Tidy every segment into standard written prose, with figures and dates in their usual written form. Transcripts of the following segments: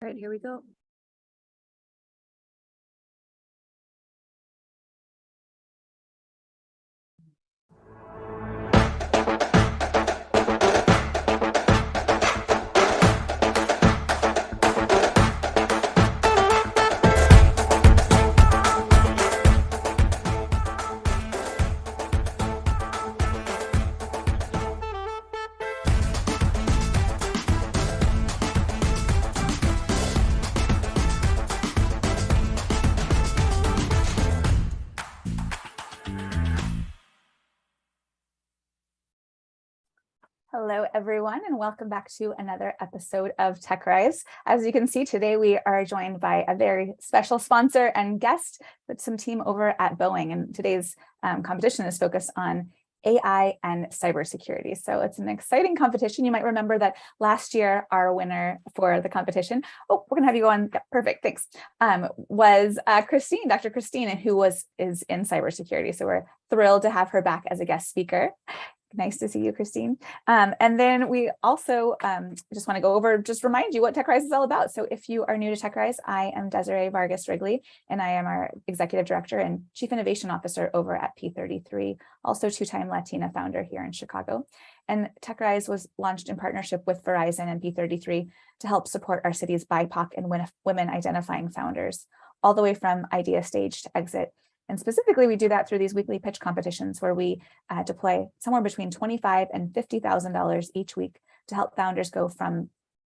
All right, here we go. Hello, everyone, and welcome back to another episode of TechRise. As you can see, today we are joined by a very special sponsor and guest, with some team over at Boeing. And today's competition is focused on AI and cybersecurity. So it's an exciting competition. You might remember that last year, our winner for the competition, we're gonna have you go on, yeah, perfect, thanks, was Christine, Dr. Christine, who is in cybersecurity. So we're thrilled to have her back as a guest speaker. Nice to see you, Christine. And then we also just want to go over, just remind you what TechRise is all about. So if you are new to TechRise, I am Desiree Vargas Wrigley, and I am our Executive Director and Chief Innovation Officer over at P33, also two-time Latina founder here in Chicago. And TechRise was launched in partnership with Verizon and P33 to help support our city's BIPOC and women identifying founders, all the way from idea stage to exit. And specifically, we do that through these weekly pitch competitions where we deploy somewhere between $25,000 and $50,000 each week to help founders go from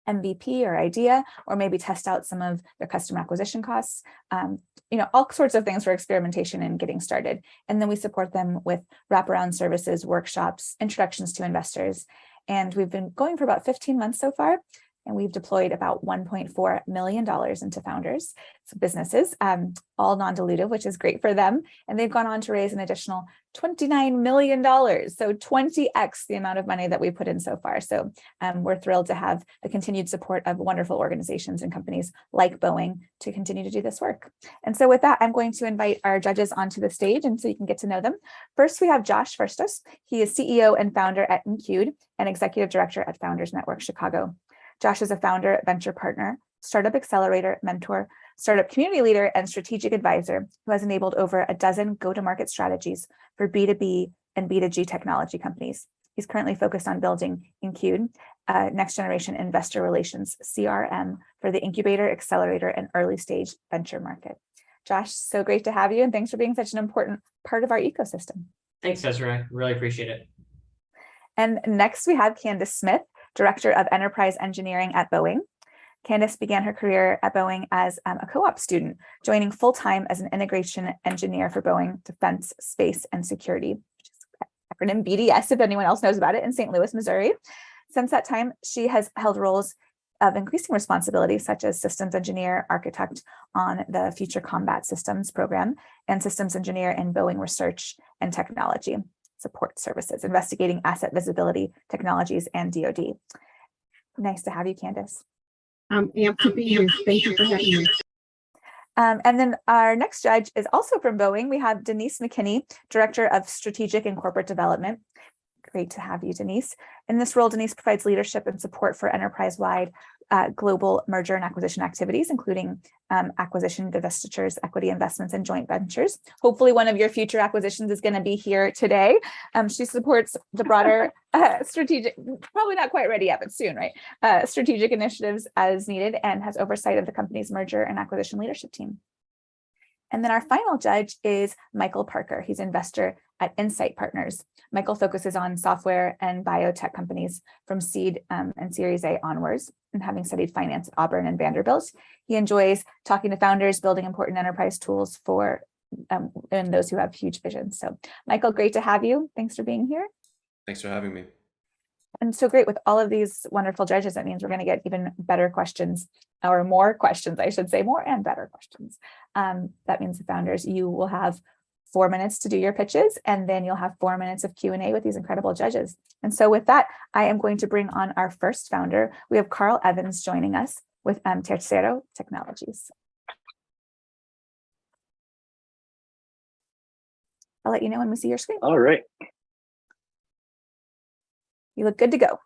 MVP or idea, or maybe test out some of their customer acquisition costs, all sorts of things for experimentation and getting started. And then we support them with wraparound services, workshops, introductions to investors. And we've been going for about 15 months so far. And we've deployed about $1.4 million into founders, so businesses, all non-dilutive, which is great for them. And they've gone on to raise an additional $29 million, so 20x the amount of money that we put in so far. So we're thrilled to have the continued support of wonderful organizations and companies like Boeing to continue to do this work. And so with that, I'm going to invite our judges onto the stage, and so you can get to know them. First, we have Josh Furstoss. He is CEO and founder at Incued and Executive Director at Founders Network Chicago. Josh is a founder, venture partner, startup accelerator, mentor, startup community leader, and strategic advisor who has enabled over a dozen go-to-market strategies for B2B and B2G technology companies. He's currently focused on building Incued, next generation investor relations CRM for the incubator, accelerator, and early stage venture market. Josh, so great to have you, and thanks for being such an important part of our ecosystem. Thanks, Desiree. Really appreciate it. And next we have Candice Smith, Director of Enterprise Engineering at Boeing. Candice began her career at Boeing as a co-op student, joining full-time as an integration engineer for Boeing Defense, Space, and Security, which is acronym BDS, if anyone else knows about it, in St. Louis, Missouri. Since that time, she has held roles of increasing responsibility, such as systems engineer, architect on the Future Combat Systems program, and systems engineer in Boeing Research and Technology Support Services, investigating asset visibility technologies and DoD. Nice to have you, Candice. I'm amped to be here. Thank you for having me. And then our next judge is also from Boeing. We have Denise McKinney, Director of Strategic and Corporate Development. Great to have you, Denise. In this role, Denise provides leadership and support for enterprise-wide global merger and acquisition activities, including acquisition, divestitures, equity investments, and joint ventures. Hopefully one of your future acquisitions is going to be here today. She supports the broader strategic, probably not quite ready yet, but soon, right? Strategic initiatives as needed, and has oversight of the company's merger and acquisition leadership team. And then our final judge is Michael Parker. He's investor at Insight Partners. Michael focuses on software and biotech companies from seed and Series A onwards. And having studied finance at Auburn and Vanderbilt, he enjoys talking to founders, building important enterprise tools for and those who have huge visions. So Michael, great to have you. Thanks for being here. Thanks for having me. And so great, with all of these wonderful judges, that means we're going to get even better questions, or more questions, I should say, more and better questions. That means the founders, you will have 4 minutes to do your pitches, and then you'll have 4 minutes of Q&A with these incredible judges. And so with that, I am going to bring on our first founder. We have Carl Evans joining us with Tercero Technologies. I'll let you know when we see your screen. All right. You look good to go.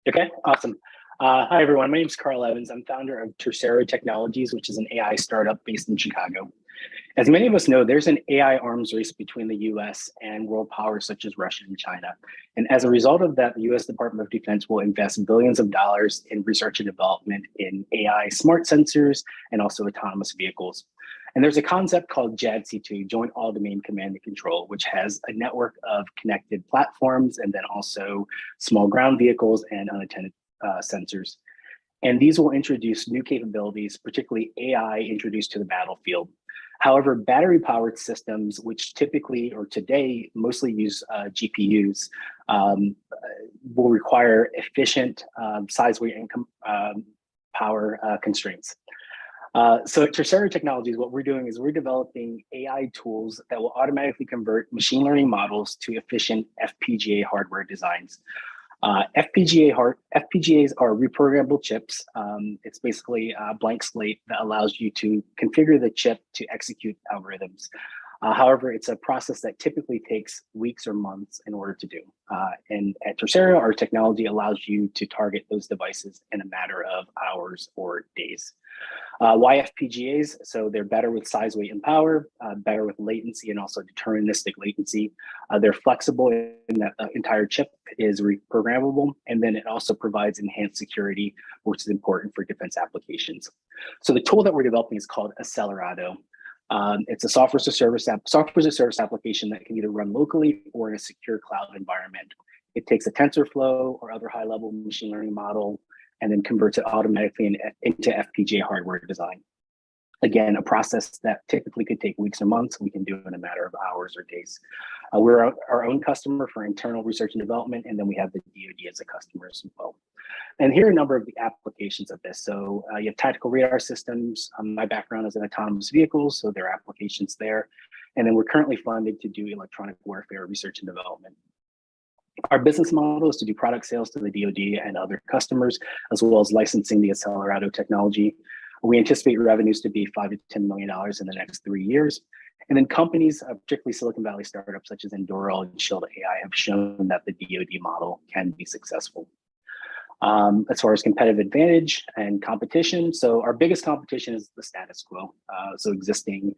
Okay, awesome. Hi, everyone. My name is Carl Evans. I'm founder of Tercero Technologies, which is an AI startup based in Chicago. As many of us know, there's an AI arms race between the US and world powers such as Russia and China. And as a result of that, the US Department of Defense will invest billions of dollars in research and development in AI smart sensors and also autonomous vehicles. And there's a concept called JADC2, Joint All-Domain Command and Control, which has a network of connected platforms and then also small ground vehicles and unattended sensors. And these will introduce new capabilities, particularly AI introduced to the battlefield. However, battery-powered systems, which typically or today mostly use GPUs, will require efficient size, weight, and power constraints. So at Tercero Technologies, what we're doing is we're developing AI tools that will automatically convert machine learning models to efficient FPGA hardware designs. FPGAs are reprogrammable chips. It's basically a blank slate that allows you to configure the chip to execute algorithms. However, it's a process that typically takes weeks or months in order to do. And at Tercero, our technology allows you to target those devices in a matter of hours or days. Why FPGAs? So they're better with size, weight, and power, better with latency and also deterministic latency. They're flexible in that the entire chip is reprogrammable, and then it also provides enhanced security, which is important for defense applications. So the tool that we're developing is called Accelerado. It's a software as a service application that can either run locally or in a secure cloud environment. It takes a TensorFlow or other high-level machine learning model and then converts it automatically into FPGA hardware design. Again, a process that typically could take weeks or months, we can do in a matter of hours or days. We're our own customer for internal research and development, and then we have the DoD as a customer as well. And here are a number of the applications of this. So you have tactical radar systems. My background is in autonomous vehicles, so there are applications there. And then we're currently funded to do electronic warfare research and development. Our business model is to do product sales to the DoD and other customers, as well as licensing the Accelerado technology. We anticipate revenues to be $5 to $10 million in the next 3 years. And then companies, particularly Silicon Valley startups such as Enduro and Shield AI, have shown that the DoD model can be successful. As far as competitive advantage and competition, so our biggest competition is the status quo, so existing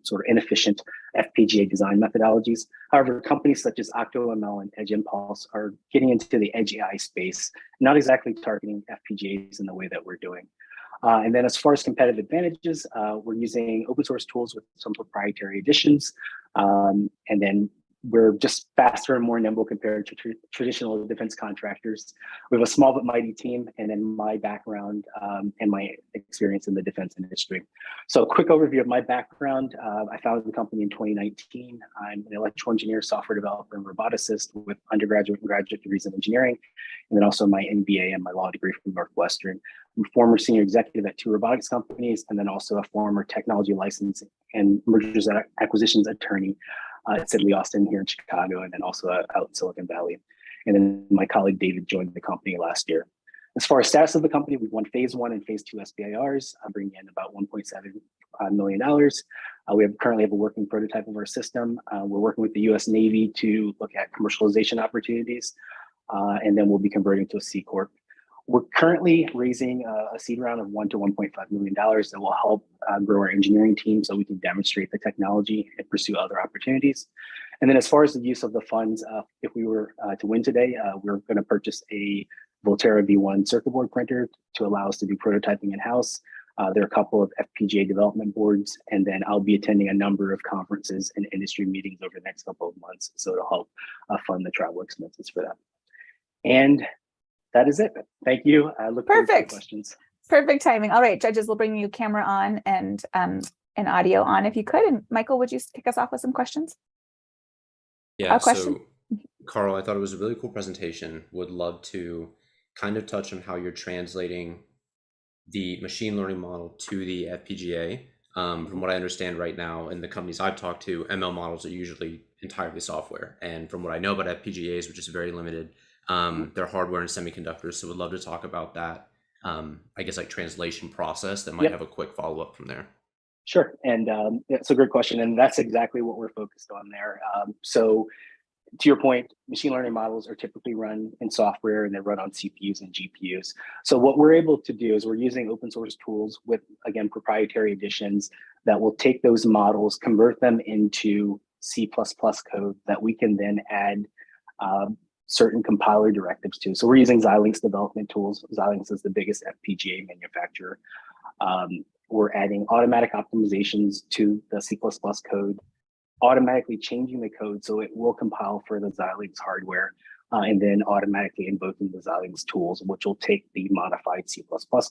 sort of inefficient FPGA design methodologies. However, companies such as OctoML and Edge Impulse are getting into the Edge AI space, not exactly targeting FPGAs in the way that we're doing. And then as far as competitive advantages, we're using open source tools with some proprietary additions, and then we're just faster and more nimble compared to traditional defense contractors. We have a small but mighty team, and then my background and my experience in the defense industry. So a quick overview of my background. I founded the company in 2019. I'm an electrical engineer, software developer, and roboticist with undergraduate and graduate degrees in engineering, and then also my MBA and my law degree from Northwestern. I'm a former senior executive at 2 robotics companies, and then also a former technology licensing and mergers and acquisitions attorney at Sidley Austin here in Chicago, and then also out in Silicon Valley. And then my colleague David joined the company last year. As far as status of the company, we've won phase 1 and phase 2 SBIRs, bringing in about $1.7 million. We currently have a working prototype of our system. We're working with the US Navy to look at commercialization opportunities, and then we'll be converting to a C Corp. We're currently raising a seed round of $1 to $1.5 million that will help grow our engineering team so we can demonstrate the technology and pursue other opportunities. And then as far as the use of the funds, if we were to win today, we're going to purchase a Volterra V1 circuit board printer to allow us to do prototyping in-house. There are a couple of FPGA development boards, and then I'll be attending a number of conferences and industry meetings over the next couple of months, so it'll help fund the travel expenses for that. And that is it. Thank you. I look forward to questions. Perfect timing. All right, judges, we'll bring you camera on and audio on if you could. And Michael, would you kick us off with some questions? Yeah, so Carl, I thought it was a really cool presentation. Would love to kind of touch on how you're translating the machine learning model to the FPGA. From what I understand right now, in the companies I've talked to, ML models are usually entirely software. And from what I know about FPGAs, which is very limited, they're hardware and semiconductors. So would love to talk about that, I guess, like translation process that might have a quick follow-up from there. Sure. And it's a great question. And that's exactly what we're focused on there. So to your point, machine learning models are typically run in software and they run on CPUs and GPUs. So what we're able to do is we're using open source tools with, again, proprietary additions that will take those models, convert them into C++ code that we can then add certain compiler directives to. So we're using Xilinx development tools. Xilinx is the biggest FPGA manufacturer. We're adding automatic optimizations to the C++ code, automatically changing the code so it will compile for the Xilinx hardware, and then automatically invoking the Xilinx tools, which will take the modified C++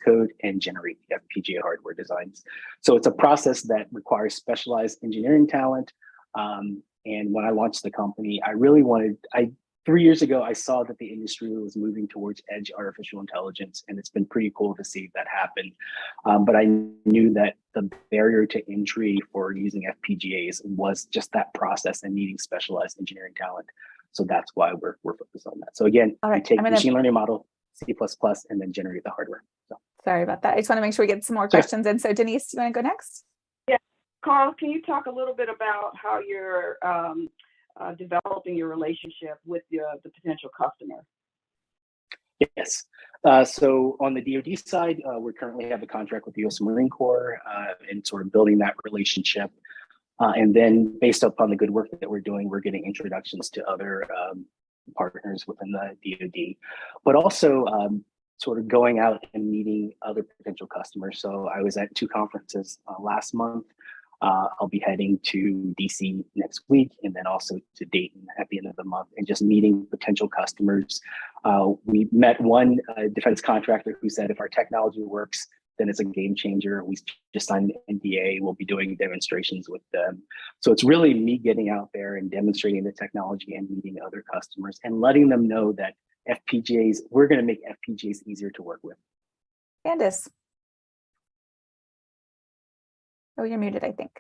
code and generate the FPGA hardware designs. So it's a process that requires specialized engineering talent. And when I launched the company, I really wanted, 3 years ago, I saw that the industry was moving towards edge artificial intelligence, and it's been pretty cool to see that happen. But I knew that the barrier to entry for using FPGAs was just that process and needing specialized engineering talent. So that's why we're focused on that. So again, we take machine learning model, C++, and then generate the hardware. So. Sorry about that. I just want to make sure we get some more questions in. So Denise, do you want to go next? Yeah, Carl, can you talk a little bit about how you're developing your relationship with the potential customer? Yes. So on the DoD side, we currently have a contract with the U.S. Marine Corps and sort of building that relationship. And then based upon the good work that we're doing, we're getting introductions to other partners within the DoD, but also sort of going out and meeting other potential customers. So I was at 2 conferences last month. I'll be heading to DC next week, and then also to Dayton at the end of the month, and just meeting potential customers. We met one defense contractor who said if our technology works, then it's a game changer. We just signed an NDA. We'll be doing demonstrations with them. So it's really me getting out there and demonstrating the technology and meeting other customers and letting them know that FPGAs, we're going to make FPGAs easier to work with. Candice. Oh, you're muted, I think.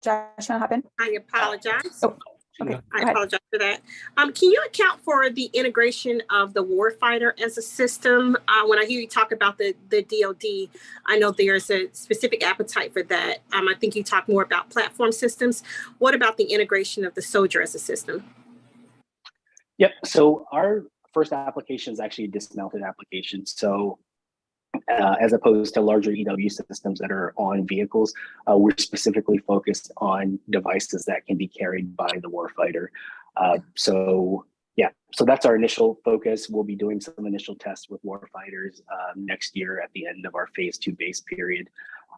Josh, you want to hop in? I apologize. Oh, okay. I apologize for that. Can you account for the integration of the warfighter as a system? When I hear you talk about the DoD, I know there's a specific appetite for that. I think you talk more about platform systems. What about the integration of the soldier as a system? Yep. So our first application is actually a dismounted application. So as opposed to larger EW systems that are on vehicles, we're specifically focused on devices that can be carried by the warfighter. So that's our initial focus. We'll be doing some initial tests with warfighters next year at the end of our phase 2 base period.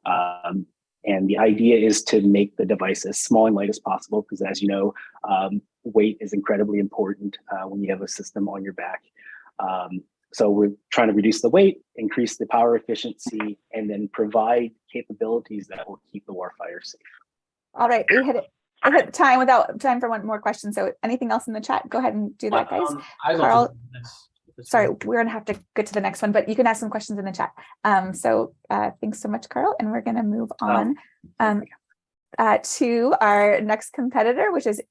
And the idea is to make the device as small and light as possible, because as you know, weight is incredibly important when you have a system on your back. So we're trying to reduce the weight, increase the power efficiency, and then provide capabilities that will keep the warfighter safe. All right, we hit it. I hit the time without time for one more question. So anything else in the chat? Go ahead and do that, guys. Carl, sorry, we're gonna have to get to the next one, but you can ask some questions in the chat. So thanks so much, Carl. And we're gonna move on to our next competitor, which is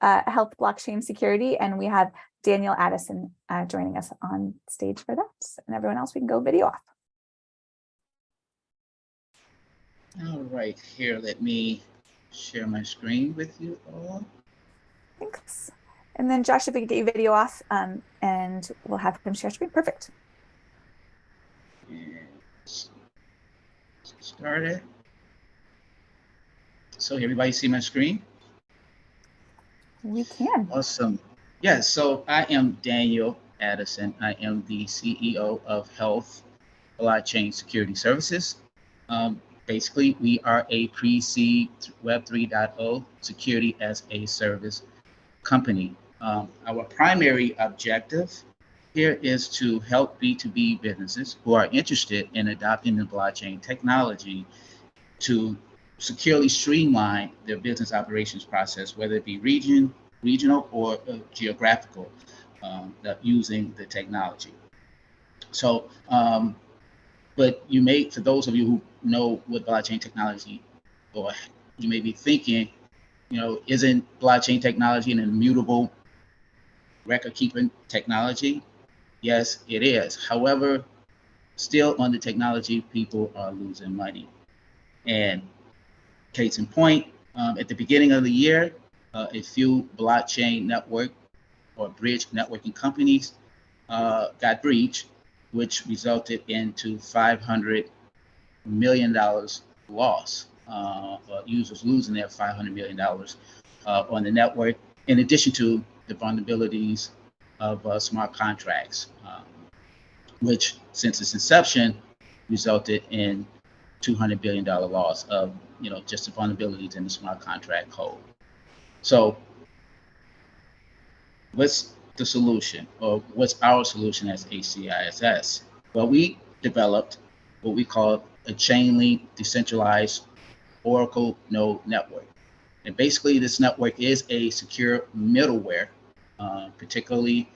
Health Blockchain Security. And we have Daniel Addison joining us on stage for that. And everyone else, we can go video off. All right, here, let me share my screen with you all. Thanks. And then Josh, if we could get your video off and we'll have him share screen. Perfect. And started. So everybody see my screen? We can. Awesome. Yeah, so I am Daniel Addison. I am the CEO of Health Blockchain Security Services. Basically, we are a pre-seed Web 3.0 security as a service company. Our primary objective here is to help B2B businesses who are interested in adopting the blockchain technology to securely streamline their business operations process, whether it be regional or geographical, using the technology. So, but you may, for those of you who know what blockchain technology, or you may be thinking, isn't blockchain technology an immutable record-keeping technology? Yes, it is. However, still on the technology, people are losing money. And case in point, at the beginning of the year, a few blockchain network or bridge networking companies got breached, which resulted into $500 million loss, users losing their $500 million on the network, in addition to the vulnerabilities of smart contracts, which since its inception resulted in $200 billion loss of just the vulnerabilities in the smart contract code. So what's the solution, or what's our solution as HCISS? Well, we developed what we call a chain link decentralized Oracle node network. And basically this network is a secure middleware, particularly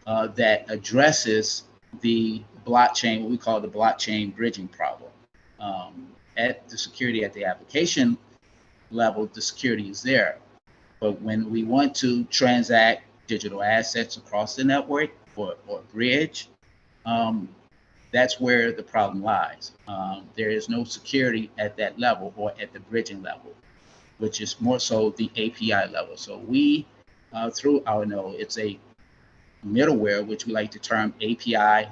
that addresses the blockchain, what we call the blockchain bridging problem. At the security at the application level, the security is there. But when we want to transact digital assets across the network or bridge, that's where the problem lies. There is no security at that level or at the bridging level, which is more so the API level. So we, through our node, it's a middleware, which we like to term API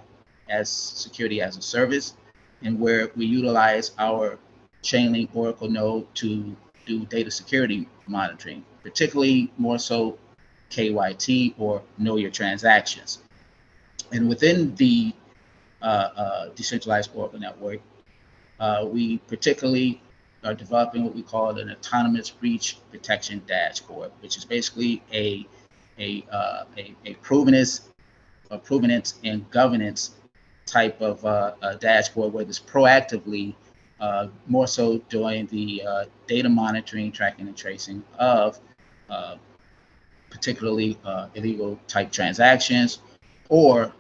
as security as a service, and where we utilize our Chainlink Oracle node to do data security monitoring, particularly more so KYT or know your transactions. And within the decentralized Oracle network, we particularly are developing what we call an autonomous breach protection dashboard, which is basically a provenance and governance type of dashboard, where it's proactively more so doing the data monitoring, tracking, and tracing of particularly illegal type transactions or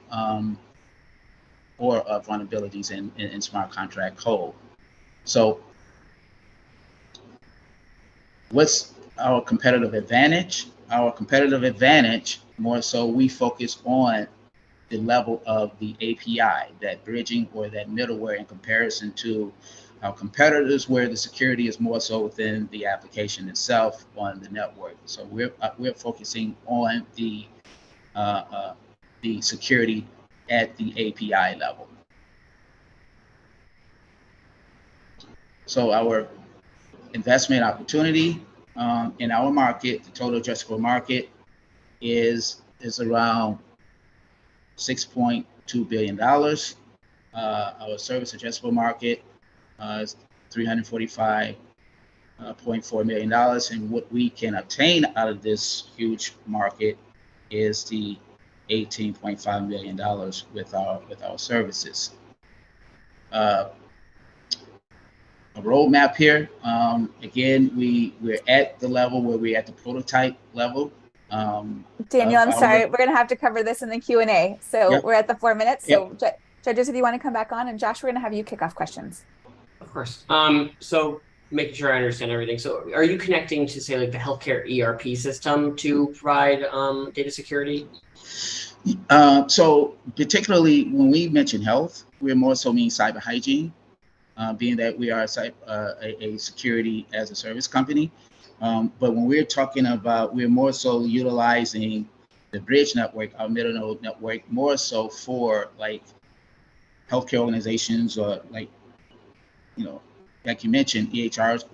vulnerabilities in smart contract code. So what's our competitive advantage? Our competitive advantage, more so we focus on the level of the API, that bridging or that middleware, in comparison to our competitors, where the security is more so within the application itself on the network. So we're focusing on the security at the API level. So our investment opportunity in our market, the total addressable market is around $6.2 billion. Our service addressable market is $345.4 million. And what we can obtain out of this huge market is the $18.5 million with our services. A roadmap here. Again, we're at the level where we're at the prototype level. Daniel, I'm sorry, we're going to have to cover this in the Q&A. So yep. We're at the 4 minutes. So yep. Judges, if you want to come back on, and Josh, we're going to have you kick off questions. Of course. So making sure I understand everything. So are you connecting to, say, like the healthcare ERP system to provide data security? So particularly when we mention health, we're more so mean cyber hygiene, being that we are a security as a service company. But when we're talking about, we're more so utilizing the bridge network, our middle node network, more so for like healthcare organizations, or like, like you mentioned, EHRs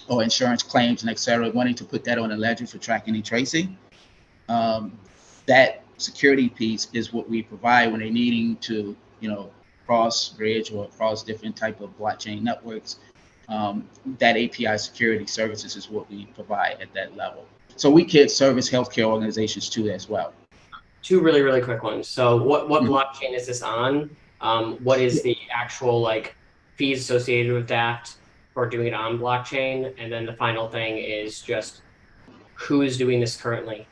or insurance claims and et cetera, wanting to put that on a ledger for tracking and tracing. That security piece is what we provide when they're needing to, cross bridge or across different type of blockchain networks. That API security services is what we provide at that level. So we could service healthcare organizations too as well. Two really, really quick ones. So what blockchain is this on? What is the actual fees associated with that for doing it on blockchain? And then the final thing is just who is doing this currently?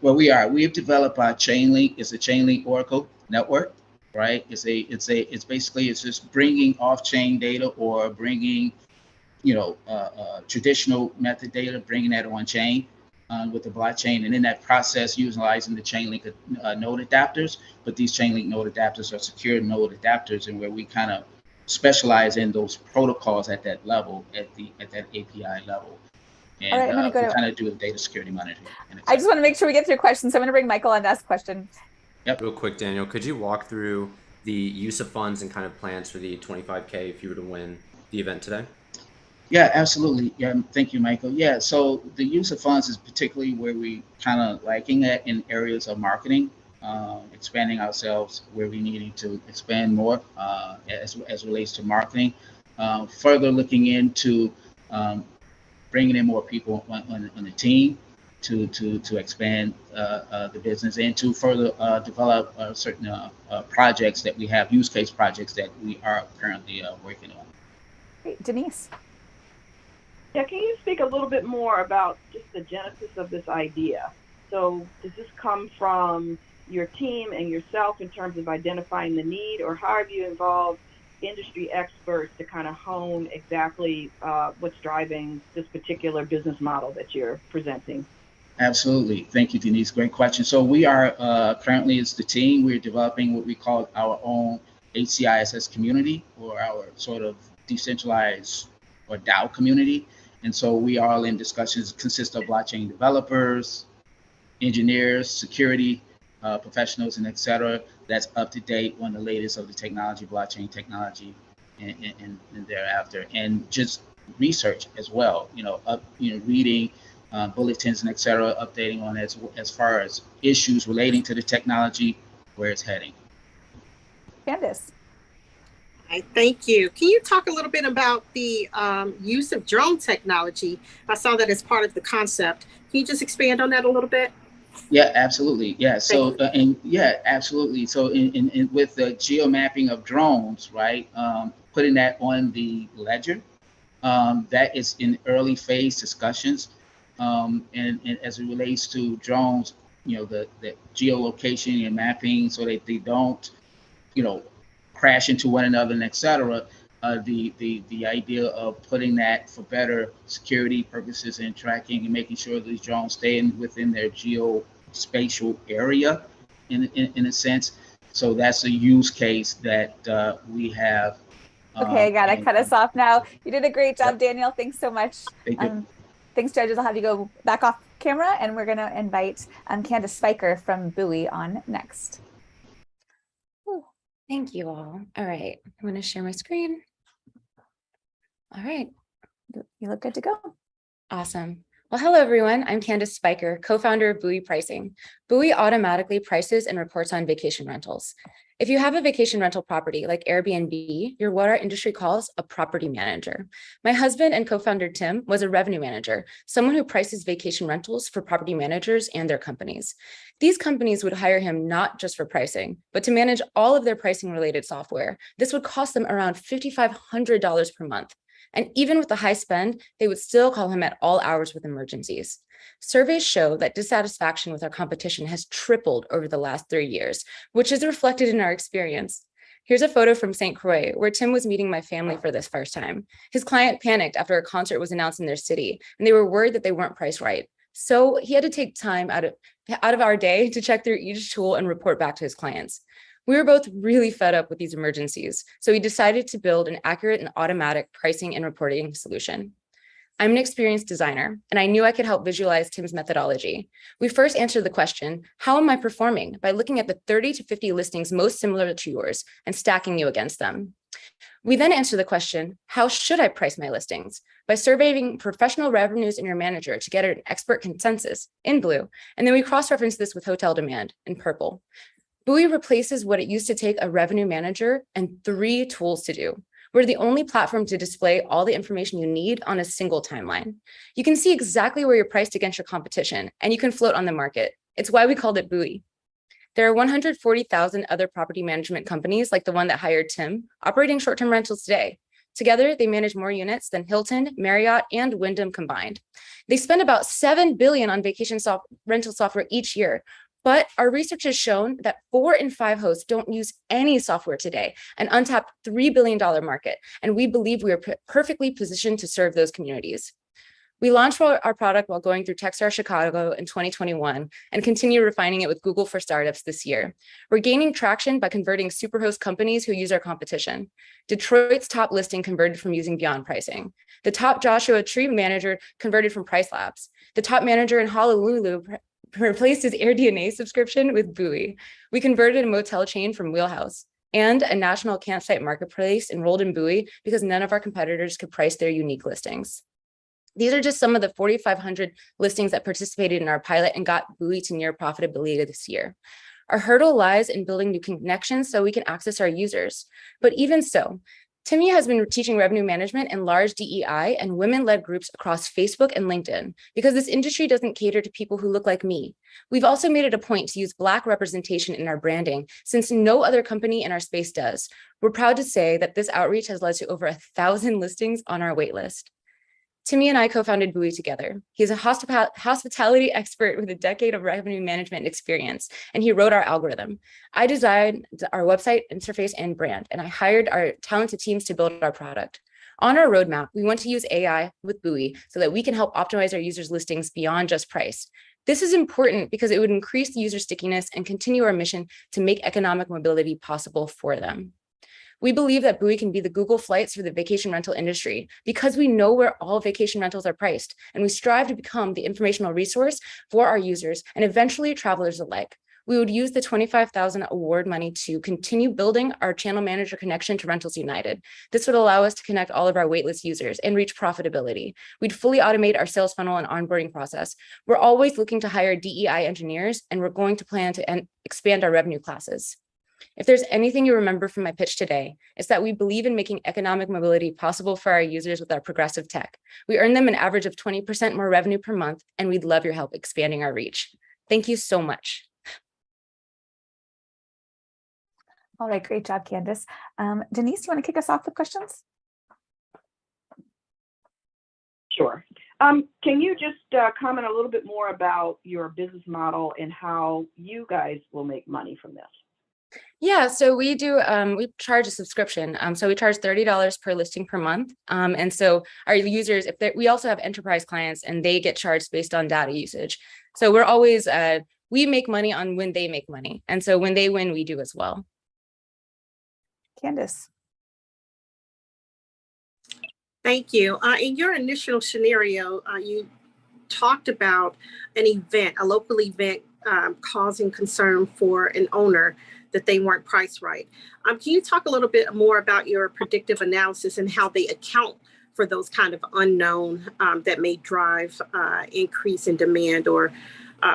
Well, we've developed our Chainlink. It's a Chainlink Oracle network, right? It's basically just bringing off-chain data or bringing, traditional method data, bringing that on chain with the blockchain, and in that process, utilizing the Chainlink node adapters. But these Chainlink node adapters are secure node adapters, and where we kind of specialize in those protocols at that level, at that API level. And all right, I'm going to go we kind of do the data security monitoring. I just want to make sure we get through questions. So I'm going to bring Michael on to ask a question. Yep. Real quick, Daniel, could you walk through the use of funds and kind of plans for the 25K if you were to win the event today? Yeah, absolutely. Yeah, thank you, Michael. Yeah, so the use of funds is particularly where we kind of lacking at in areas of marketing, expanding ourselves where we needing to expand more as relates to marketing. Further looking into bringing in more people on the team to expand the business and to further develop certain projects that we have, use case projects that we are currently working on. Great. Denise. Yeah, can you speak a little bit more about just the genesis of this idea? So does this come from your team and yourself in terms of identifying the need, or how have you involved industry experts to kind of hone exactly what's driving this particular business model that you're presenting? Absolutely. Thank you, Denise. Great question. So we are currently, as the team, we're developing what we call our own HCISS community, or our sort of decentralized or DAO community. And so we are all in discussions, consist of blockchain developers, engineers, security professionals, and et cetera, that's up to date on the latest of the technology, blockchain technology, and thereafter. And just research as well, reading bulletins and et cetera, updating on as far as issues relating to the technology, where it's heading. Candice. Hi, thank you. Can you talk a little bit about the use of drone technology? I saw that as part of the concept. Can you just expand on that a little bit? Yeah, absolutely. Yeah. So, absolutely. So in with the geo mapping of drones, right? Putting that on the ledger, that is in early phase discussions. And as it relates to drones, the geolocation and mapping so that they don't, crash into one another and et cetera. The idea of putting that for better security purposes and tracking and making sure these drones stay within their geospatial area in a sense. So that's a use case that we have. Okay, I gotta cut us off now. You did a great job, Daniel. Thanks so much. Thank you. Thanks, judges. I'll have you go back off camera, and we're gonna invite Candice Speicher from Buoy on next. Thank you all. All right, I'm going to share my screen. All right. You look good to go. Awesome. Well, hello, everyone. I'm Candice Speicher, co-founder of Buoy Pricing. Buoy automatically prices and reports on vacation rentals. If you have a vacation rental property like Airbnb, you're what our industry calls a property manager. My husband and co-founder Tim was a revenue manager, someone who prices vacation rentals for property managers and their companies. These companies would hire him not just for pricing, but to manage all of their pricing related software. This would cost them around $5,500 per month. And even with the high spend, they would still call him at all hours with emergencies. Surveys show that dissatisfaction with our competition has tripled over the last 3 years, which is reflected in our experience. Here's a photo from St. Croix, where Tim was meeting my family for this first time. His client panicked after a concert was announced in their city, and they were worried that they weren't priced right. So he had to take time out of our day to check through each tool and report back to his clients. We were both really fed up with these emergencies, so we decided to build an accurate and automatic pricing and reporting solution. I'm an experienced designer, and I knew I could help visualize Tim's methodology. We first answered the question, how am I performing? By looking at the 30 to 50 listings most similar to yours and stacking you against them. We then answered the question, how should I price my listings? By surveying professional revenues in your manager to get an expert consensus in blue, and then we cross-reference this with hotel demand in purple. Buoy replaces what it used to take a revenue manager and 3 tools to do. We're the only platform to display all the information you need on a single timeline. You can see exactly where you're priced against your competition, and you can float on the market. It's why we called it Buoy. There are 140,000 other property management companies like the one that hired Tim, operating short-term rentals today. Together, they manage more units than Hilton, Marriott, and Wyndham combined. They spend about $7 billion on vacation rental software each year. But our research has shown that 4 in 5 hosts don't use any software today, an untapped $3 billion market, and we believe we are perfectly positioned to serve those communities. We launched our product while going through Tercero Chicago in 2021 and continue refining it with Google for Startups this year. We're gaining traction by converting superhost companies who use our competition. Detroit's top listing converted from using Beyond Pricing. The top Joshua Tree manager converted from Price Labs. The top manager in Honolulu replaced his AirDNA subscription with Buoy. We converted a motel chain from Wheelhouse. And a national campsite marketplace enrolled in Buoy because none of our competitors could price their unique listings. These are just some of the 4,500 listings that participated in our pilot and got Buoy to near profitability this year. Our hurdle lies in building new connections so we can access our users. But even so, Timmy has been teaching revenue management in large DEI and women-led groups across Facebook and LinkedIn because this industry doesn't cater to people who look like me. We've also made it a point to use Black representation in our branding since no other company in our space does. We're proud to say that this outreach has led to over 1,000 listings on our waitlist. Timmy and I co-founded Buoy together. He's a hospitality expert with a decade of revenue management experience, and he wrote our algorithm. I designed our website, interface, and brand, and I hired our talented teams to build our product. On our roadmap, we want to use AI with Buoy so that we can help optimize our users' listings beyond just price. This is important because it would increase the user stickiness and continue our mission to make economic mobility possible for them. We believe that Buoy can be the Google Flights for the vacation rental industry because we know where all vacation rentals are priced, and we strive to become the informational resource for our users and eventually travelers alike. We would use the $25,000 award money to continue building our channel manager connection to Rentals United. This would allow us to connect all of our waitlist users and reach profitability. We'd fully automate our sales funnel and onboarding process. We're always looking to hire DEI engineers, and we're going to plan to expand our revenue classes. If there's anything you remember from my pitch today, it's that we believe in making economic mobility possible for our users with our progressive tech. We earn them an average of 20% more revenue per month, and we'd love your help expanding our reach. Thank you so much. All right, great job, Candice. Denise, you want to kick us off with questions? Sure. Can you just comment a little bit more about your business model and how you guys will make money from this? Yeah, so we do, we charge a subscription. So we charge $30 per listing per month. And so our users, we also have enterprise clients and they get charged based on data usage. So we're always, we make money on when they make money. And so when they win, we do as well. Candice. Thank you. In your initial scenario, you talked about an event, a local event causing concern for an owner that they weren't priced right. Can you talk a little bit more about your predictive analysis and how they account for those kind of unknown that may drive increase in demand or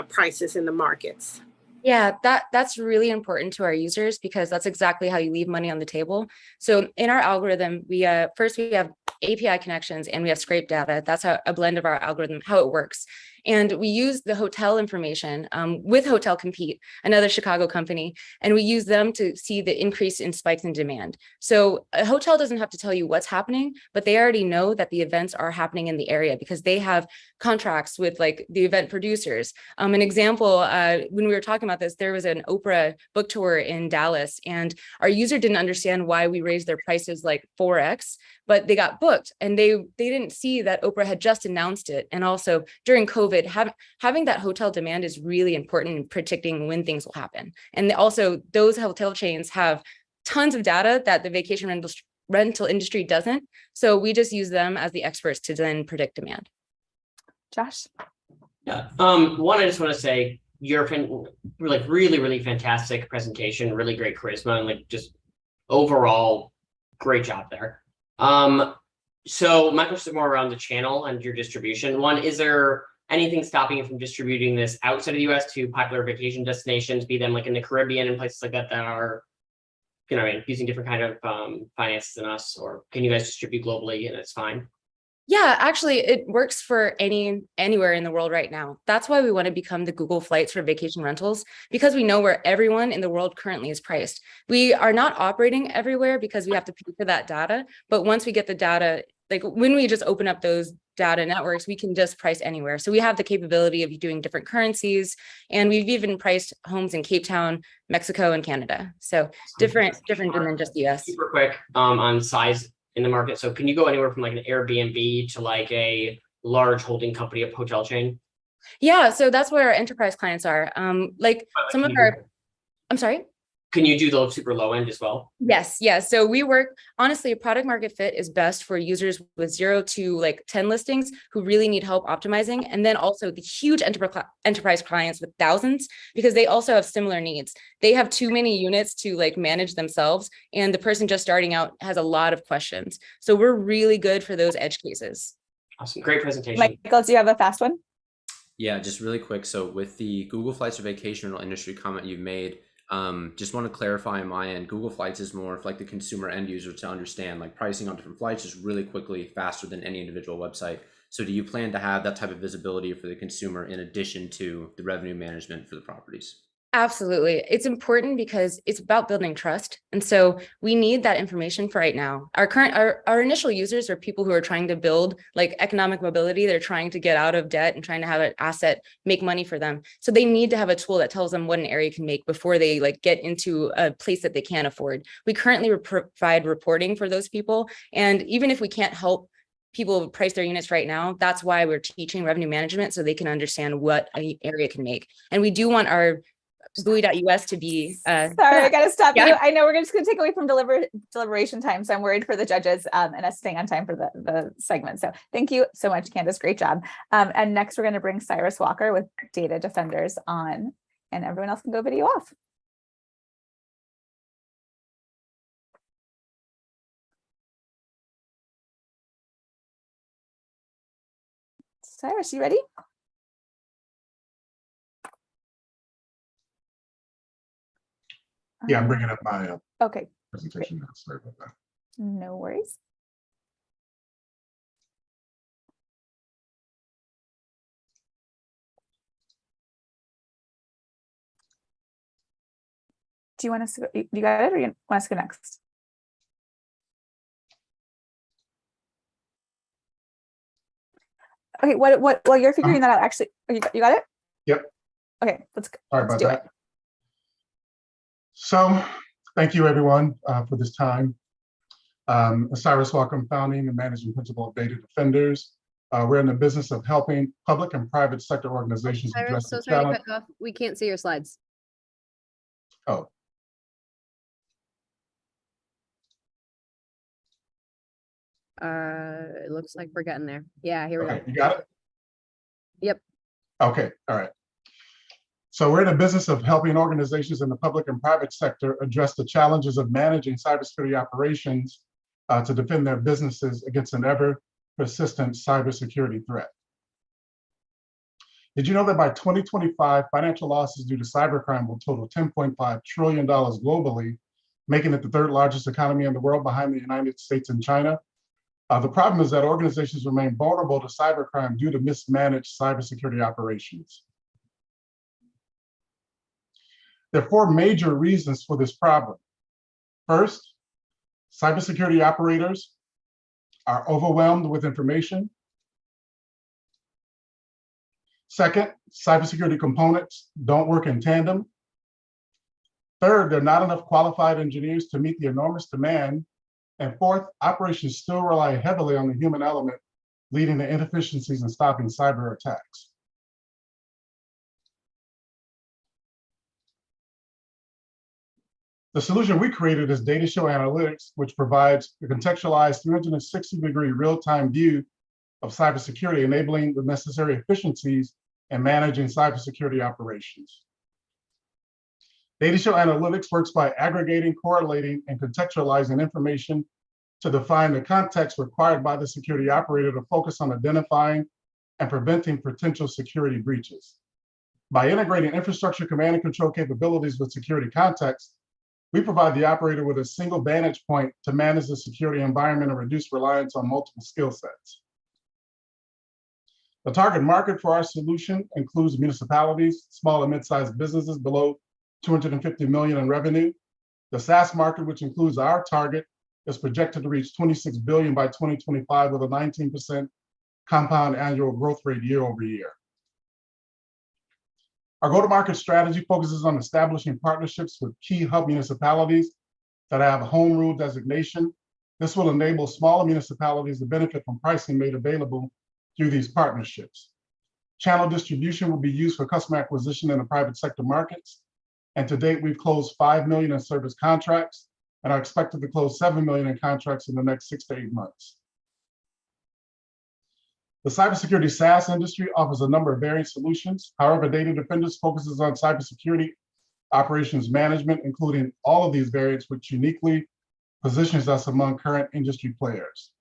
prices in the markets? Yeah, that's really important to our users because that's exactly how you leave money on the table. So in our algorithm, we first we have API connections and we have scrape data. That's how a blend of our algorithm, how it works. And we use the hotel information with Hotel Compete, another Chicago company, and we use them to see the increase in spikes in demand. So a hotel doesn't have to tell you what's happening, but they already know that the events are happening in the area because they have contracts with like the event producers. An example, when we were talking about this, there was an Oprah book tour in Dallas and our user didn't understand why we raised their prices like 4x, but they got booked and they didn't see that Oprah had just announced it. And also during COVID, having that hotel demand is really important in predicting when things will happen. And also those hotel chains have tons of data that the vacation rental industry doesn't. So we just use them as the experts to then predict demand. Josh? Yeah. One, I just want to say you're like really fantastic presentation, really great charisma, and like just overall great job there. So my question is more around the channel and your distribution. One, is there anything stopping you from distributing this outside of the US to popular vacation destinations, be them like in the Caribbean and places like that that are, you know, using different kind of finances than us, or can you guys distribute globally and it's fine? Yeah, actually, it works for anywhere in the world right now. That's why we want to become the Google Flights for vacation rentals, because we know where everyone in the world currently is priced. We are not operating everywhere because we have to pay for that data. But once we get the data, like when we just open up those data networks, we can just price anywhere. So we have the capability of doing different currencies, and we've even priced homes in Cape Town, Mexico, and Canada. So different than just the US. Super quick on size in the market. So can you go anywhere from like an Airbnb to like a large holding company of hotel chain? Yeah, so that's where our enterprise clients are. Like some of our, I'm sorry? Can you do the super low end as well? Yes. So we work, honestly, product market fit is best for users with 0 to like 10 listings who really need help optimizing. And then also the huge enterprise clients with thousands, because they also have similar needs. They have too many units to like manage themselves. And the person just starting out has a lot of questions. So we're really good for those edge cases. Awesome. Great presentation. Michael, do you have a fast one? Yeah, just really quick. So with the Google Flights or vacation rental industry comment you've made, just want to clarify on my end, Google Flights is more of like the consumer end user to understand like pricing on different flights is really quickly, faster than any individual website. So do you plan to have that type of visibility for the consumer in addition to the revenue management for the properties? Absolutely. It's important because it's about building trust. And so we need that information for right now. Our initial users are people who are trying to build like economic mobility. They're trying to get out of debt and trying to have an asset make money for them. So they need to have a tool that tells them what an area can make before they like get into a place that they can't afford. We currently provide reporting for those people. And even if we can't help people price their units right now, that's why we're teaching revenue management so they can understand what an area can make. And we do want our Buoy.us to be sorry, I gotta stop you. I know we're just gonna take away from deliberation time, so I'm worried for the judges and us staying on time for the segment. So thank you so much, Candice. Great job. And next we're gonna bring Cyrus Walker with Data Defenders on, and everyone else can go video off. Cyrus, you ready? Yeah, I'm bringing up my okay. presentation now. Sorry about that. No worries. Do you want us to go, you got it, or you want us to go next? Okay, while you're figuring that out, actually, you got it? Yep. Okay, let's go. Sorry about that. So thank you everyone for this time. Cyrus Walker, founding and managing principal of Data Defenders. We're in the business of helping public and private sector organizations address the challenge. To cut off. We can't see your slides. Oh. It looks like we're getting there. Yeah, here we go. You got it? Yep. Okay, all right. So we're in the business of helping organizations in the public and private sector address the challenges of managing cybersecurity operations to defend their businesses against an ever-persistent cybersecurity threat. Did you know that by 2025, financial losses due to cybercrime will total $10.5 trillion globally, making it the third largest economy in the world behind the United States and China? The problem is that organizations remain vulnerable to cybercrime due to mismanaged cybersecurity operations. There are 4 major reasons for this problem. First, cybersecurity operators are overwhelmed with information. Second, cybersecurity components don't work in tandem. Third, there are not enough qualified engineers to meet the enormous demand. And fourth, operations still rely heavily on the human element, leading to inefficiencies in stopping cyber attacks. The solution we created is Data Show Analytics, which provides a contextualized 360-degree real-time view of cybersecurity, enabling the necessary efficiencies in managing cybersecurity operations. Data Show Analytics works by aggregating, correlating, and contextualizing information to define the context required by the security operator to focus on identifying and preventing potential security breaches. By integrating infrastructure command and control capabilities with security context, we provide the operator with a single vantage point to manage the security environment and reduce reliance on multiple skill sets. The target market for our solution includes municipalities, small and mid-sized businesses below 250 million in revenue. The SaaS market, which includes our target, is projected to reach 26 billion by 2025 with a 19% compound annual growth rate year over year. Our go-to-market strategy focuses on establishing partnerships with key hub municipalities that have a home rule designation. This will enable smaller municipalities to benefit from pricing made available through these partnerships. Channel distribution will be used for customer acquisition in the private sector markets. And to date, we've closed 5 million in service contracts and are expected to close 7 million in contracts in the next 6 to 8 months. The cybersecurity SaaS industry offers a number of varying solutions. However, Data Defenders focuses on cybersecurity operations management, including all of these variants, which uniquely positions us among current industry players.